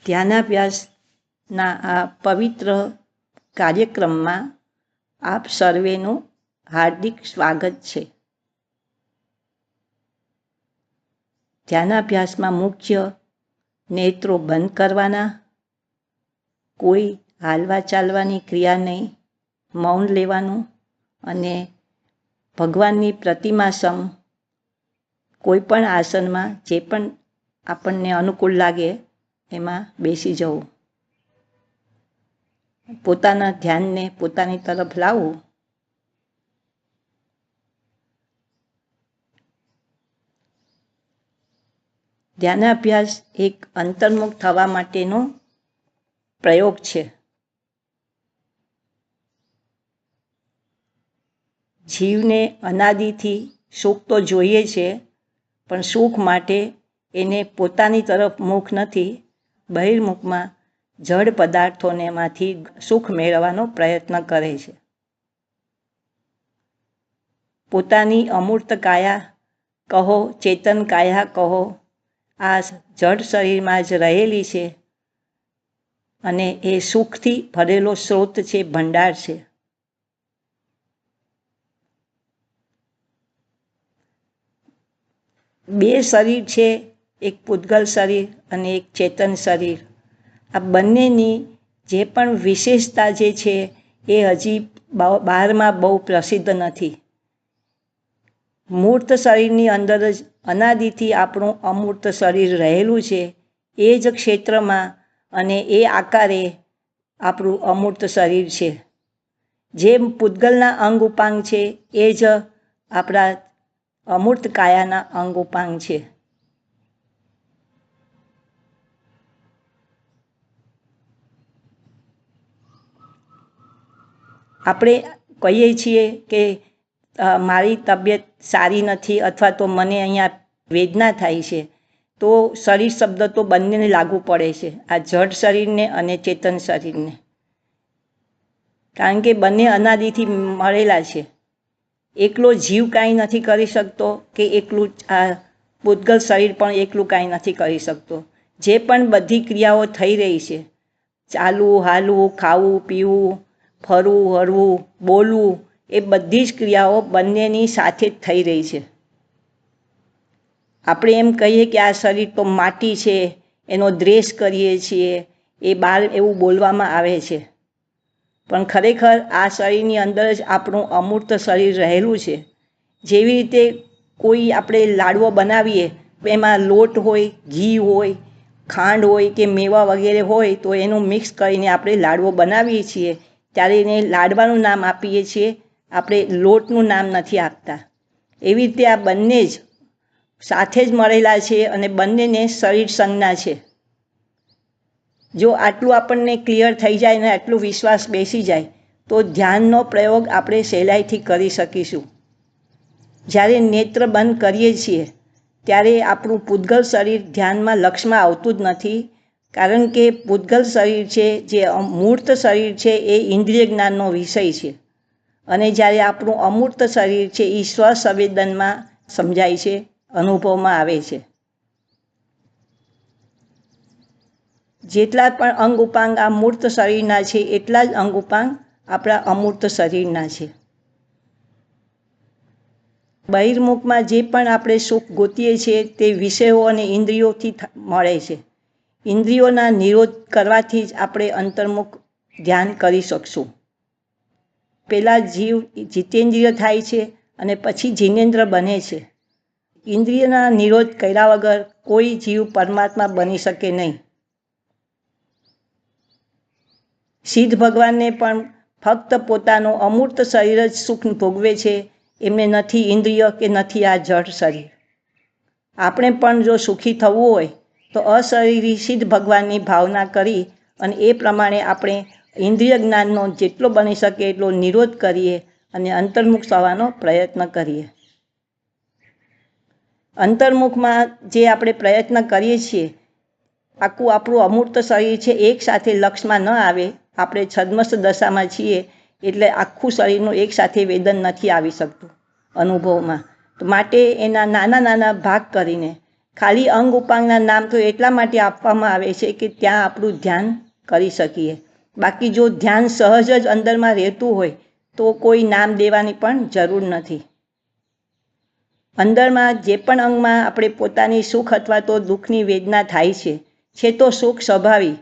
ધ્યાનાભ્યાસના આ પવિત્ર કાર્યક્રમમાં આપ સર્વેનું હાર્દિક સ્વાગત છે. ધ્યાનાભ્યાસમાં મુખ્ય નેત્રો બંધ કરવાના, કોઈ હાલવા ચાલવાની ક્રિયા નહીં, મૌન લેવાનું અને ભગવાનની પ્રતિમા સમ કોઈ પણ આસનમાં જે પણ આપણને અનુકૂળ લાગે એમાં બેસી જવું. પોતાના ધ્યાનને પોતાની તરફ લાવવું. ધ્યાનાભ્યાસ એક અંતર્મુખ થવા માટેનો પ્રયોગ છે. જીવને અનાદિથી સુખ તો જોઈએ છે, પણ સુખ માટે એને પોતાની તરફ મુખ નથી, બહિર્મુખમાં જડ પદાર્થોનેમાંથી સુખ મેળવવાનો પ્રયત્ન કરે છે. પોતાની અમૂર્ત કાયા કહો, ચેતન કાયા કહો, આ જડ શરીરમાં જ રહેલી છે અને એ સુખથી ભરેલો સ્ત્રોત છે, ભંડાર છે. બે શરીર છે, એક પૂતગલ શરીર અને એક ચેતન શરીર. આ બંનેની જે પણ વિશેષતા જે છે એ હજી બહારમાં બહુ પ્રસિદ્ધ નથી. મૂર્ત શરીરની અંદર જ અનાદિથી આપણું અમૂર્ત શરીર રહેલું છે. એ જ ક્ષેત્રમાં અને એ આકારે આપણું અમૂર્ત શરીર છે. જે પૂતગલના અંગ ઉપાંગ છે એ જ આપણા અમૂર્ત કાયાના અંગ ઉપાંગ છે. આપણે કહીએ છીએ કે મારી તબિયત સારી નથી અથવા તો મને અહીંયા વેદના થાય છે, તો શરીર શબ્દ તો બંનેને લાગુ પડે છે, આ જડ શરીરને અને ચેતન શરીરને. કારણ કે બંને અનાદિથી મળેલા છે. એકલો જીવ કાંઈ નથી કરી શકતો કે એકલું આ પૂતગલ શરીર પણ એકલું કાંઈ નથી કરી શકતો. જે પણ બધી ક્રિયાઓ થઈ રહી છે, ચાલવું, હાલવું, ખાવું, પીવું, ફરવું, હરવું, બોલવું, એ બધી જ ક્રિયાઓ બંનેની સાથે જ થઈ રહી છે. આપણે એમ કહીએ કે આ શરીર તો માટી છે, એનો દ્વેષ કરીએ છીએ, એ બહાર એવું બોલવામાં આવે છે, પણ ખરેખર આ શરીરની અંદર જ આપણું અમૂર્ત શરીર રહેલું છે. જેવી રીતે કોઈ આપણે લાડવો બનાવીએ, એમાં લોટ હોય, ઘી હોય, ખાંડ હોય કે મેવા વગેરે હોય, તો એનું મિક્સ કરીને આપણે લાડવો બનાવીએ છીએ, ત્યારે એને લાડવાનું નામ આપીએ છીએ, આપણે લોટનું નામ નથી આપતા. એવી રીતે આ બંને જ સાથે જ મળેલા છે અને બંનેને શરીર સંજ્ઞા છે. જો આટલું આપણને ક્લિયર થઈ જાય ને આટલું વિશ્વાસ બેસી જાય તો ધ્યાનનો પ્રયોગ આપણે સહેલાઈથી કરી શકીશું. જ્યારે નેત્ર બંધ કરીએ છીએ ત્યારે આપણું પૂતગલ શરીર ધ્યાનમાં લક્ષમાં આવતું જ નથી, કારણ કે પૂતગલ શરીર છે, જે મૂર્ત શરીર છે, એ ઇન્દ્રિય જ્ઞાનનો વિષય છે. અને જ્યારે આપણું અમૂર્ત શરીર છે એ સ્વસંવેદનમાં સમજાય છે, અનુભવમાં આવે છે. જેટલા પણ અંગ ઉપાંગ આ મૂર્ત શરીરના છે એટલા જ અંગ ઉપાંગ આપણા અમૂર્ત શરીરના છે. બહિર્મુખમાં જે પણ આપણે સુખ ગોતીએ છીએ તે વિષયો અને ઇન્દ્રિયોથી મળે છે. ઇન્દ્રિયોના નિરોધ કરવાથી જ આપણે અંતર્મુખ ધ્યાન કરી શકશું. પહેલાં જીવ જીતેન્દ્રિય થાય છે અને પછી જીનેન્દ્ર બને છે. ઇન્દ્રિયના નિરોધ કર્યા વગર કોઈ જીવ પરમાત્મા બની શકે નહીં. સિદ્ધ ભગવાનને પણ ફક્ત પોતાનું અમૂર્ત શરીર જ સુખ ભોગવે છે, એમને નથી ઇન્દ્રિય કે નથી આ જડ શરીર. આપણે પણ જો સુખી થવું હોય તો અશરીરી સિદ્ધ ભગવાનની ભાવના કરી અને એ પ્રમાણે આપણે ઇન્દ્રિય જ્ઞાનનો જેટલો બની શકે એટલો નિરોધ કરીએ અને અંતર્મુખ થવાનો પ્રયત્ન કરીએ. અંતર્મુખમાં જે આપણે પ્રયત્ન કરીએ છીએ, આખું આપણું અમૂર્ત શરીર છે એક સાથે લક્ષમાં ન આવે. આપણે છદ્મસ્ત દશામાં છીએ એટલે આખું શરીરનું એકસાથે વેદન નથી આવી શકતું અનુભવમાં. તો માટે એના નાના નાના ભાગ કરીને ખાલી અંગ ઉપાંગના નામ તો એટલા માટે આપવામાં આવે છે કે ત્યાં આપણું ધ્યાન કરી શકીએ. બાકી જો ધ્યાન સહજ જ અંદરમાં રહેતું હોય તો કોઈ નામ દેવાની પણ જરૂર નથી. અંદરમાં જે પણ અંગમાં આપણે પોતાની સુખ અથવા તો દુઃખની વેદના થાય છે તો સુખ સ્વાભાવિક,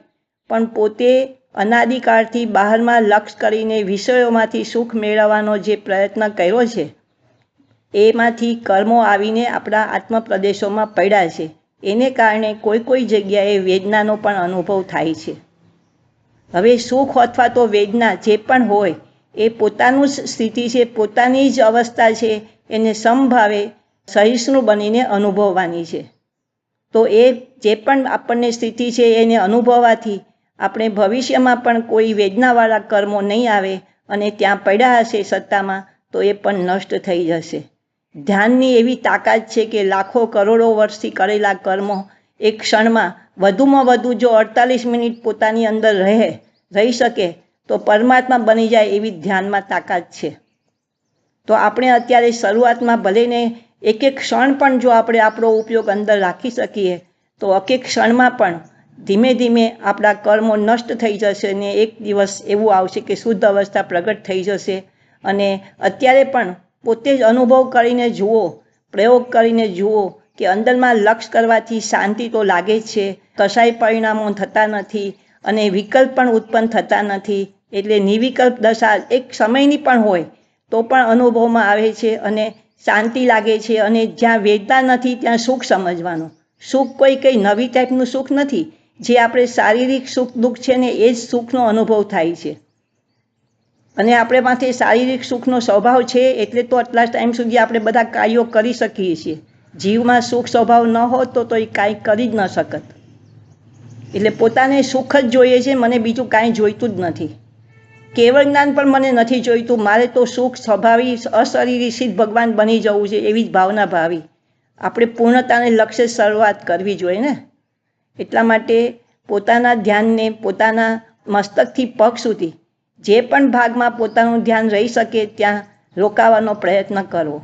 પણ પોતે અનાદિકાળથી બહારમાં લક્ષ્ય કરીને વિષયોમાંથી સુખ મેળવવાનો જે પ્રયત્ન કર્યો છે એમાંથી કર્મો આવીને આપણા આત્મપ્રદેશોમાં પડ્યા છે. એને કારણે કોઈ જગ્યાએ વેદનાનો પણ અનુભવ થાય છે. હવે સુખ અથવા તો વેદના જે પણ હોય એ પોતાનું જ સ્થિતિ છે, પોતાની જ અવસ્થા છે. એને સમભાવે સહિષ્ણુ બનીને અનુભવવાની છે. તો એ જે પણ આપણને સ્થિતિ છે એને અનુભવવાથી આપણે ભવિષ્યમાં પણ કોઈ વેદનાવાળા કર્મો નહીં આવે અને ત્યાં પડ્યા હશે સત્તામાં તો એ પણ નષ્ટ થઈ જશે. ધ્યાનની એવી તાકાત છે કે લાખો કરોડો વર્ષથી કરેલા કર્મો એક ક્ષણમાં વધુમાં વધુ જો 48 મિનિટ પોતાની અંદર રહી શકે તો પરમાત્મા બની જાય એવી ધ્યાનમાં તાકાત છે. તો આપણે અત્યારે શરૂઆતમાં ભલેને એક ક્ષણ પણ જો આપણે આપણો ઉપયોગ અંદર રાખી શકીએ તો એક ક્ષણમાં પણ ધીમે ધીમે આપણા કર્મો નષ્ટ થઈ જશે ને એક દિવસ એવું આવશે કે શુદ્ધ અવસ્થા પ્રગટ થઈ જશે. અને અત્યારે પણ પોતે જ અનુભવ કરીને જુઓ, પ્રયોગ કરીને જુઓ કે અંદરમાં લક્ષ્ય કરવાથી શાંતિ તો લાગે જ છે, કશાય પરિણામો થતા નથી અને વિકલ્પ પણ ઉત્પન્ન થતા નથી. એટલે નિર્વિકલ્પ દશા એક સમયની પણ હોય તો પણ અનુભવમાં આવે છે અને શાંતિ લાગે છે. અને જ્યાં વેદના નથી ત્યાં સુખ સમજવાનું. સુખ કંઈ નવી ટાઈપનું સુખ નથી. જે આપણે શારીરિક સુખ દુઃખ છે ને એ જ સુખનો અનુભવ થાય છે. અને આપણે પાસે શારીરિક સુખનો સ્વભાવ છે એટલે તો આટલા ટાઈમ સુધી આપણે બધા કાર્યો કરી શકીએ છીએ. જીવમાં સુખ સ્વભાવ ન હોત તો એ કાંઈ કરી જ ન શકત. એટલે પોતાને સુખ જ જોઈએ છે, મને બીજું કાંઈ જોઈતું જ નથી. કેવળ જ્ઞાન પણ મને નથી જોઈતું, મારે તો સુખ સ્વભાવિક અશરીરી સિદ્ધ ભગવાન બની જવું છે એવી જ ભાવના ભાવી. આપણે પૂર્ણતાને લક્ષ્ય શરૂઆત કરવી જોઈએ ને. એટલા માટે પોતાના ધ્યાનને પોતાના મસ્તકથી પગ સુધી જે પણ ભાગમાં પોતાનું ધ્યાન રહી શકે ત્યાં રોકાવાનો પ્રયત્ન કરવો.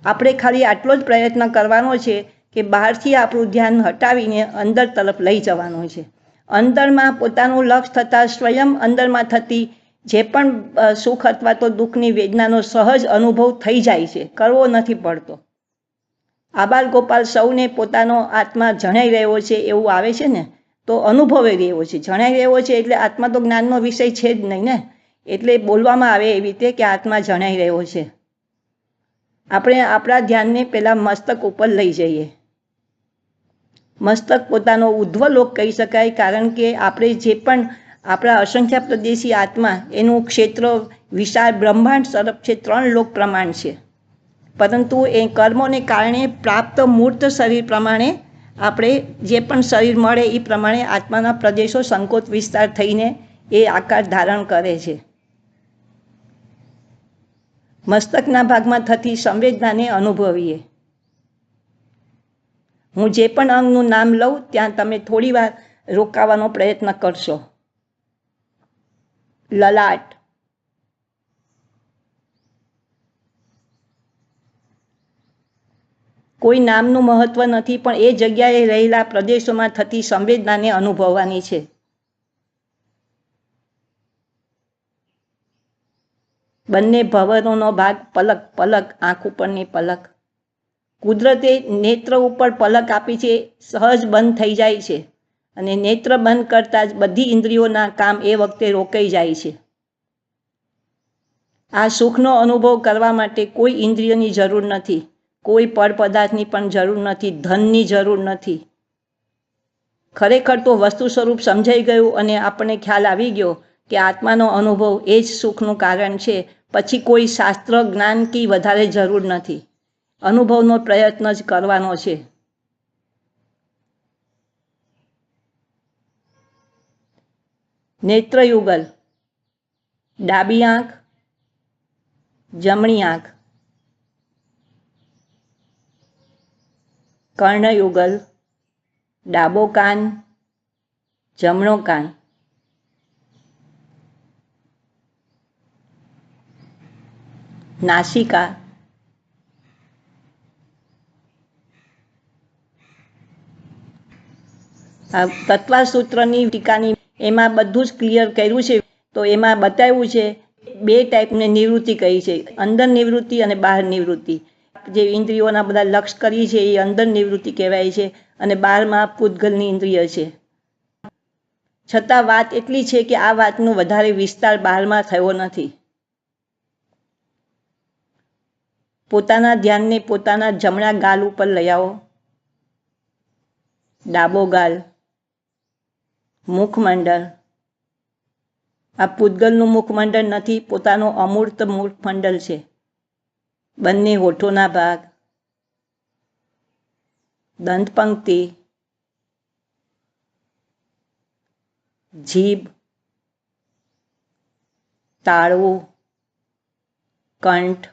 આપણે ખાલી આટલો જ પ્રયત્ન કરવાનો છે કે બહારથી આપણું ધ્યાન હટાવીને અંદર તરફ લઈ જવાનું છે. અંદરમાં પોતાનું લક્ષ્ય થતાં સ્વયં અંદરમાં થતી જે પણ સુખ અથવા તો દુઃખની વેદનાનો સહજ અનુભવ થઈ જાય છે, કરવો નથી પડતો. આબાલ ગોપાલ સૌને પોતાનો આત્મા જણાઈ રહ્યો છે એવું આવે છે ને તો અનુભવી રહ્યો છે. જણાઈ રહ્યો છે એટલે આત્મા તો જ્ઞાનનો વિષય છે જ નહીં ને, એટલે બોલવામાં આવે એવી રીતે કે આત્મા જણાઈ રહ્યો છે. આપણે આપણા ધ્યાનને પહેલાં મસ્તક ઉપર લઈ જઈએ. મસ્તક પોતાનો ઉધ્વલોક કહી શકાય, કારણ કે આપણે જે પણ આપણા અસંખ્ય પ્રદેશી આત્મા એનું ક્ષેત્ર વિશાળ બ્રહ્માંડ તરફ છે, 3 લોક પ્રમાણ છે. પરંતુ એ કર્મોને કારણે પ્રાપ્ત મૂર્ત શરીર પ્રમાણે આપણે જે પણ શરીર મળે એ પ્રમાણે આત્માના પ્રદેશો સંકોચ વિસ્તાર થઈને એ આકાર ધારણ કરે છે. મસ્તકના ભાગમાં થતી સંવેદનાને અનુભવીએ. હું જે પણ અંગનું નામ લઉં ત્યાં તમે થોડી વાર રોકાવાનો પ્રયત્ન કરશો. લલાટ, કોઈ નામનું મહત્વ નથી, પણ એ જગ્યાએ રહેલા પ્રદેશોમાં થતી સંવેદનાને અનુભવવાની છે. બંને ભવરોનો ભાગ પલક, પલક આંખ ઉપરની પલક. કુદરતે નેત્ર ઉપર પલક આપી છે, સહજ બંધ થઈ જાય છે અને નેત્ર બંધ કરતાં જ બધી ઇન્દ્રિયોના કામ એ વખતે રોકાઈ જાય છે. આ સુખનો અનુભવ કરવા માટે કોઈ ઇન્દ્રિયની જરૂર નથી, કોઈ પર પદાર્થની પણ જરૂર નથી, ધનની જરૂર નથી. ખરેખર તો વસ્તુ સ્વરૂપ સમજાઈ ગયું અને આપણને ખ્યાલ આવી ગયો કે આત્માનો અનુભવ એ જ સુખનું કારણ છે. પછી કોઈ શાસ્ત્ર જ્ઞાન કે વધારે જરૂર નથી. અનુભવનો પ્રયત્ન જ કરવાનો છે. નેત્રયુગલ, ડાબી આંખ, જમણી આંખ. કર્ણયુગલ, ડાબો કાન, જમણો કાન. નાસિકા, આ તત્વાસૂત્રની ટીકાની એમાં બધું જ ક્લિયર કર્યું છે. તો એમાં બતાવ્યું છે 2 ટાઈપની નિવૃત્તિ કહી છે, અંદર નિવૃત્તિ અને બહાર નિવૃત્તિ. જે ઇન્દ્રિયોના બધા લક્ષ કરી છે એ અંદર નિવૃત્તિ કહેવાય છે અને બહારમાં પૂતગલની ઇન્દ્રિય છે. છતાં વાત એટલી છે કે આ વાતનો વધારે વિસ્તાર બહારમાં થયો નથી. પોતાના ધ્યાનને પોતાના જમણા ગાલ ઉપર લઈ આવો. ડાબો ગાલ, મુખમંડળ. આ પૂતગલનું મુખમંડળ નથી, પોતાનો અમૂર્ત મુખમંડળ છે. બંને હોઠોના ભાગ, દંતપંક્તિ, જીભ, તાળવું, કંઠ.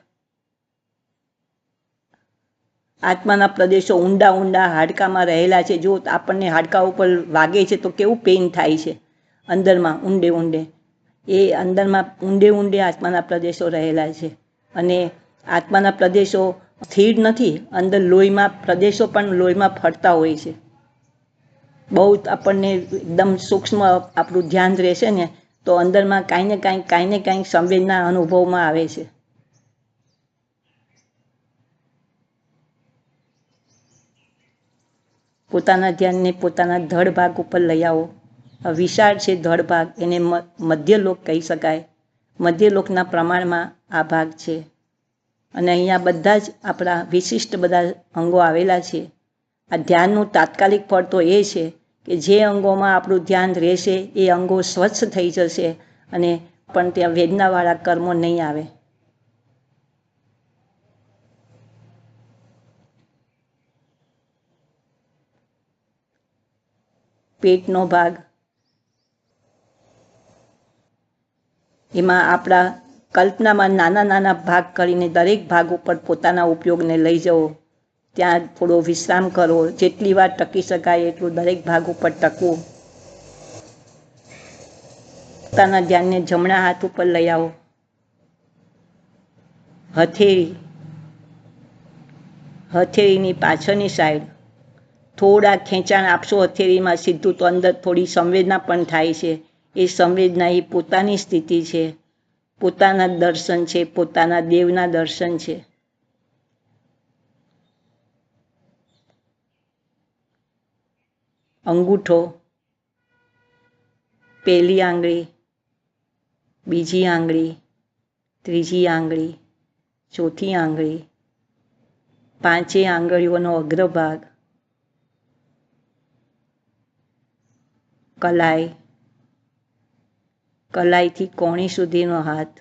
આત્માના પ્રદેશો ઊંડા ઊંડા હાડકામાં રહેલા છે. જો આપણને હાડકા ઉપર વાગે છે તો કેવું પેઇન થાય છે અંદરમાં ઊંડે ઊંડે. એ અંદરમાં ઊંડે ઊંડે આત્માના પ્રદેશો રહેલા છે. અને આત્માના પ્રદેશો સ્થિર નથી, અંદર લોહીમાં પ્રદેશો પણ લોહીમાં ફરતા હોય છે. બહુ આપણને એકદમ સૂક્ષ્મ આપણું ધ્યાન રહેશે ને તો અંદરમાં કાંઈ ને કાંઈ સંવેદના અનુભવમાં આવે છે. પોતાના ધ્યાનને પોતાના ધડ ભાગ ઉપર લઈ આવો. વિશાળ છે ધડ ભાગ, એને મધ્યલોક કહી શકાય. મધ્યલોકના પ્રમાણમાં આ ભાગ છે. અને અહીંયા બધા જ આપણા વિશિષ્ટ બધા અંગો આવેલા છે. આ ધ્યાનનું તાત્કાલિક ફળ તો એ છે કે જે અંગોમાં આપણું ધ્યાન રહેશે એ અંગો સ્વચ્છ થઈ જશે અને પણ ત્યાં વેદનાવાળા કર્મો નહીં આવે. પેટનો ભાગ, એમાં આપણા કલ્પનામાં નાના નાના ભાગ કરીને દરેક ભાગ ઉપર પોતાના ઉપયોગને લઈ જવો. ત્યાં થોડો વિશ્રામ કરો, જેટલી વાર ટકી શકાય એટલું દરેક ભાગ ઉપર ટકવું. પોતાના ધ્યાનને જમણા હાથ ઉપર લઈ આવો. હથેળીની પાછળની સાઈડ થોડા ખેંચાણ આપશો હથેળીમાં સીધું તો અંદર થોડી સંવેદના પણ થાય છે. એ સંવેદના એ પોતાની સ્થિતિ છે, પોતાના દર્શન છે, પોતાના દેવના દર્શન છે. અંગૂઠો, પહેલી આંગળી, બીજી આંગળી, ત્રીજી આંગળી, ચોથી આંગળી, 5 આંગળીઓનો અગ્રભાગ, કલાઈ, કલાઈથી કોણી સુધીનો હાથ,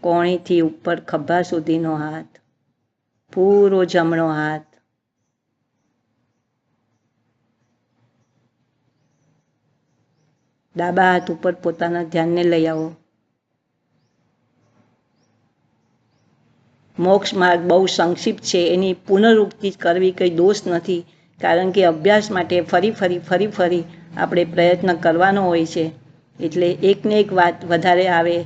કોણીથી ઉપર ખભા સુધીનો હાથ, પૂરો જમણો હાથ, ડાબા હાથ ઉપર પોતાના ધ્યાનને લઈ આવો. મોક્ષ માર્ગ બહુ સંક્ષિપ્ત છે, એની પુનરુક્તિ કરવી કંઈ દોષ નથી, કારણ કે અભ્યાસ માટે ફરી આપણે પ્રયત્ન કરવાનો હોય છે. એટલે એકને એક વાત વધારે આવે.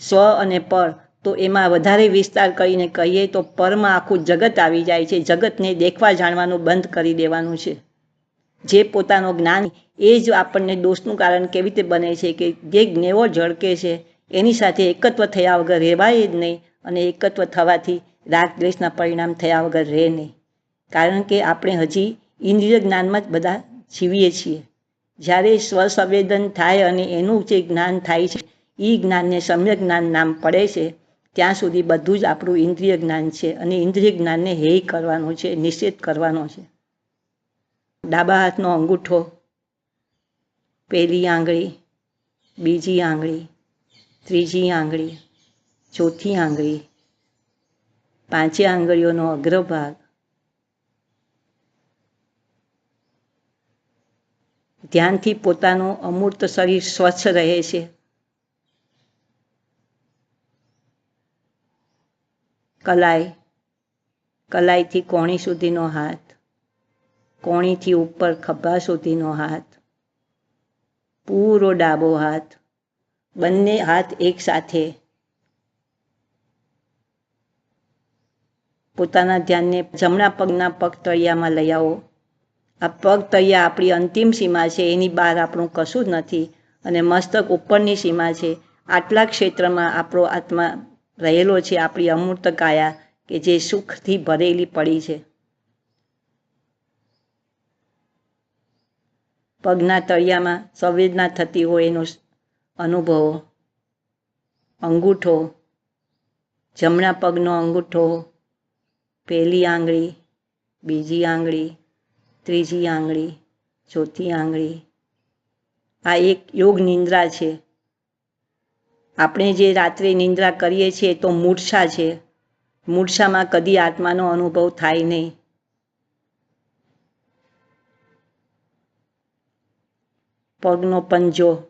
સ્વ અને પર, તો એમાં વધારે વિસ્તાર કરીને કહીએ તો પરમાં આખું જગત આવી જાય છે. જગતને દેખવા જાણવાનું બંધ કરી દેવાનું છે. જે પોતાનો જ્ઞાન એ જ આપણને દોષનું કારણ કેવી રીતે બને છે કે જે જ્ઞેવો ઝળકે છે એની સાથે એકત્વ થયા વગર રહેવાય જ નહીં. અને એકત્વ થવાથી રાગ દ્વેષના પરિણામ થયા વગર રહે નહીં. કારણ કે આપણે હજી ઇન્દ્રિય જ્ઞાનમાં જ બધા જીવીએ છીએ. જ્યારે સ્વસંવેદન થાય અને એનું જે જ્ઞાન થાય છે એ જ્ઞાનને સમ્યક જ્ઞાન નામ પડે છે. ત્યાં સુધી બધું જ આપણું ઇન્દ્રિય જ્ઞાન છે અને ઇન્દ્રિય જ્ઞાનને હેય કરવાનું છે, નિષેધ કરવાનો છે. ડાબા હાથનો અંગૂઠો, પહેલી આંગળી, બીજી આંગળી, ત્રીજી આંગળી, ચોથી આંગળી, 5 આંગળીઓનો અગ્રભાગ, ધ્યાનથી પોતાનું અમૂર્ત શરીર સ્વચ્છ રહે છે. કલાઈ, કલાઈથી કોણી સુધીનો હાથ, કોણીથી ઉપર ખભા સુધીનો હાથ, પૂરો ડાબો હાથ, બંને હાથ એકસાથે. પોતાના ધ્યાનને જમણા પગના પગ તળિયામાં લઈ આવો. આ પગ તળિયા આપણી અંતિમ સીમા છે, એની બહાર આપણું કશું જ નથી. અને મસ્તક ઉપરની સીમા છે. આટલા ક્ષેત્રમાં આપણો આત્મા રહેલો છે, આપણી અમૂર્ત કાયા કે જે સુખથી ભરેલી પડી છે. પગના તળિયામાં સંવેદના થતી હોય એનો અનુભવો. અંગૂઠો, જમણા પગનો અંગૂઠો, પહેલી આંગળી, બીજી આંગળી, ત્રીજી આંગળી, ચોથી આંગળી. આ એક યોગ નિંદ્રા છે. આપણે જે રાત્રે નિંદ્રા કરીએ છીએ તો મૂર્છા છે. મૂર્છામાં કદી આત્માનો અનુભવ થાય નહીં. પગનો પંજો,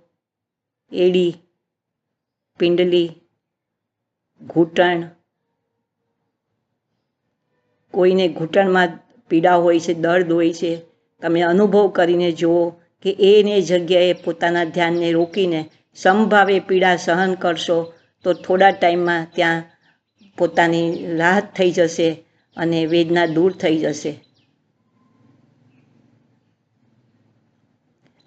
એડી, પિંડલી, ઘૂંટણ. કોઈને ઘૂંટણમાં પીડા હોય છે, દર્દ હોય છે. તમે અનુભવ કરીને જુઓ કે એને જગ્યાએ પોતાના ધ્યાનને રોકીને સમભાવે પીડા સહન કરશો તો થોડા ટાઈમમાં ત્યાં પોતાની રાહત થઈ જશે અને વેદના દૂર થઈ જશે.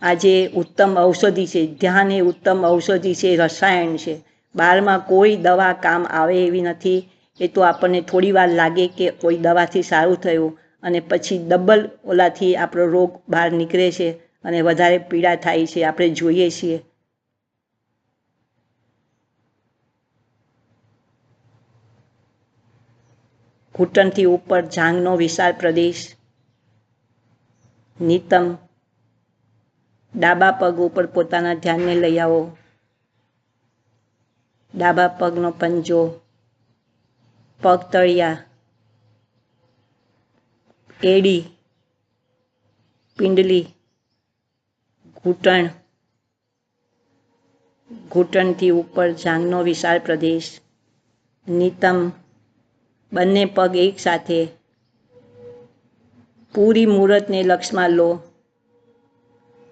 આજે ઉત્તમ ઔષધિ છે. ધ્યાન એ ઉત્તમ ઔષધિ છે, રસાયણ છે. બહારમાં કોઈ દવા કામ આવે એવી નથી. એ તો આપણને થોડી વાર લાગે કે કોઈ દવાથી સારું થયું અને પછી ડબલ ઓલાથી આપણો રોગ બહાર નીકળે છે અને વધારે પીડા થાય છે, આપણે જોઈએ છીએ. ઘૂંટણથી ઉપર જાંઘનો વિશાળ પ્રદેશ, નિતમ. ડાબા પગ ઉપર પોતાના ધ્યાનને લઈ આવો. ડાબા પગનો પંજો, પગ તળિયા, એડી, પિંડલી, ઘૂંટણ. ઘૂંટણથી ઉપર જાંઘનો વિશાળ પ્રદેશ, નિતમ. બંને પગ એકસાથે પૂરી મૂરતને લક્ષમાં લો.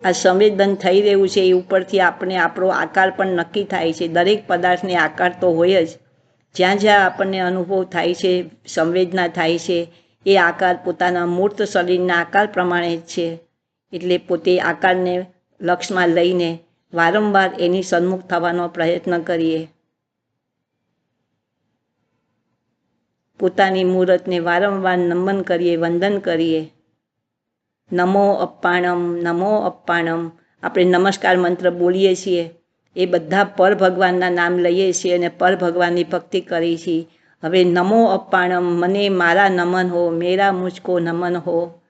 આ સંવેદન થઈ રહ્યું છે એ ઉપરથી આપણે આપણો આકાર પણ નક્કી થાય છે. દરેક પદાર્થને આકાર તો હોય જ. જ્યાં જ્યાં આપણને અનુભવ થાય છે, સંવેદના થાય છે, એ આકાર પોતાના મૂર્ત શરીરના આકાર પ્રમાણે જ છે. એટલે પોતે આકારને લક્ષમાં લઈને વારંવાર એની સન્મુખ થવાનો પ્રયત્ન કરીએ. પોતાની મૂરતને વારંવાર નમન કરીએ, વંદન કરીએ. નમો અપ્પાણમ, નમો અપ્પાણમ. આપણે નમસ્કાર મંત્ર બોલીએ છીએ એ બધા પર ભગવાનના નામ લઈએ છીએ અને પર ભગવાનની ભક્તિ કરીએ છીએ. હવે નમો અપ્પાણમ, મને મારા નમન હો, મેરા મુझको નમન હો,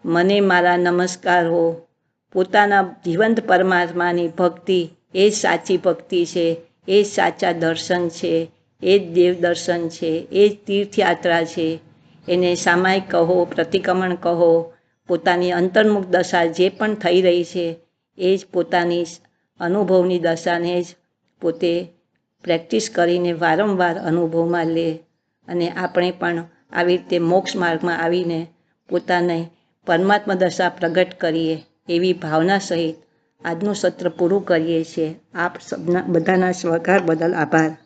મને મારા નમસ્કાર હો. પોતાના જીવંત પરમાત્માની ભક્તિ એ જ સાચી ભક્તિ છે, એ જ સાચા દર્શન છે, એ જ દેવ દર્શન છે, એ જ તીર્થયાત્રા છે. એને સામાયિક કહો, પ્રતિક્રમણ કહો, પોતાની અંતર્મુખ દશા જે પણ થઈ રહી છે એ જ પોતાની અનુભવની દશાને જ પોતે પ્રેક્ટિસ કરીને વારંવાર અનુભવમાં લે અને આપણે પણ આવી રીતે મોક્ષ માર્ગમાં આવીને પોતાને પરમાત્મા દશા પ્રગટ કરીએ એવી ભાવના સહિત આજનું સત્ર પૂરું કરીએ છીએ. આપ બધાના સહકાર બદલ આભાર.